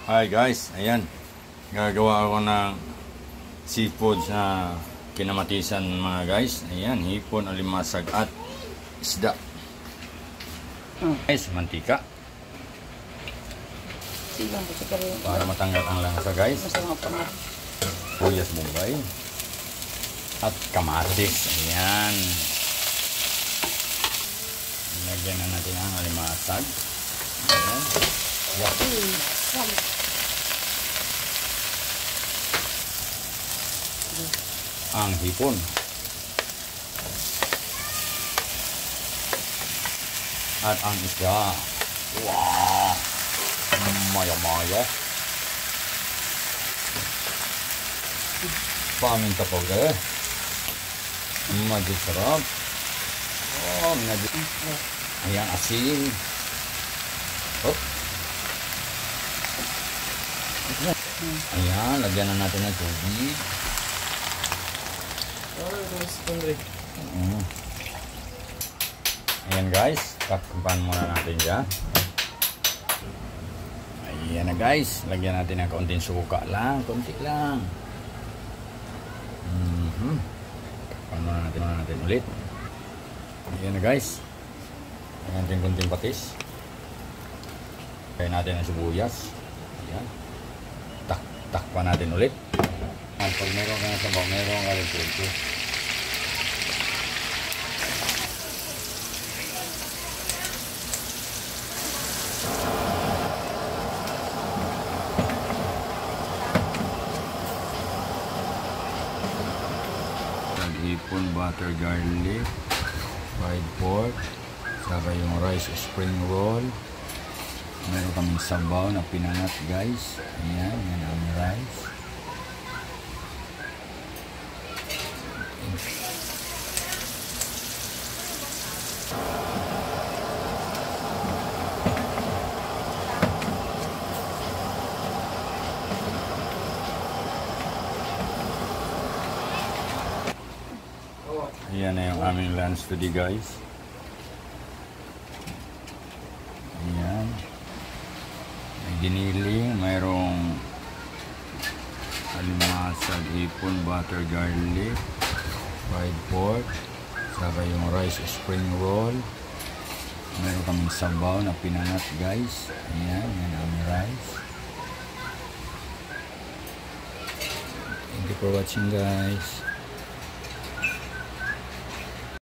Hi guys, ayan. Gagawa ako ng seafood na kinamatisan mga guys. Ayan, hipon, alimasag at isda. Guys, mantika. Para matanggal ang lasa guys. Sibuyas bombay. At kamatis. Ayan. Lagyan na natin ang alimasag. Ayan. Ang hipon. At ang isda. Wow! Maya-maya. Paminta powder. Medyo sarap. Oh, medyo. Ayan, asin. Oh. Ayan, lagyan na natin ng tubig. Ayan guys, takpan muna natin dyan. Ayan na guys, lagyan natin ng kaunting suka lang, konti lang. Takpan muna natin ulit. Ayan na guys, lagyan natin konting patis. Kaya natin ang sibuyas. Ayan. Takpan natin ulit. Pag meron ka na sabaw, meron ka rin pulpo. Hipon, butter garlic, fried pork, saka yung rice spring roll. Meron kaming sabaw na pinangat guys. Ayan, yan ang rice. Ayan na yung aming lunch today guys. Ayan. May giniling, mayroong alimasag, hipon, butter garlic, fried pork, saka yung rice spring roll. Meron kaming sabaw na pinangat guys. Ayan, yan ang rice. Thank you for watching guys.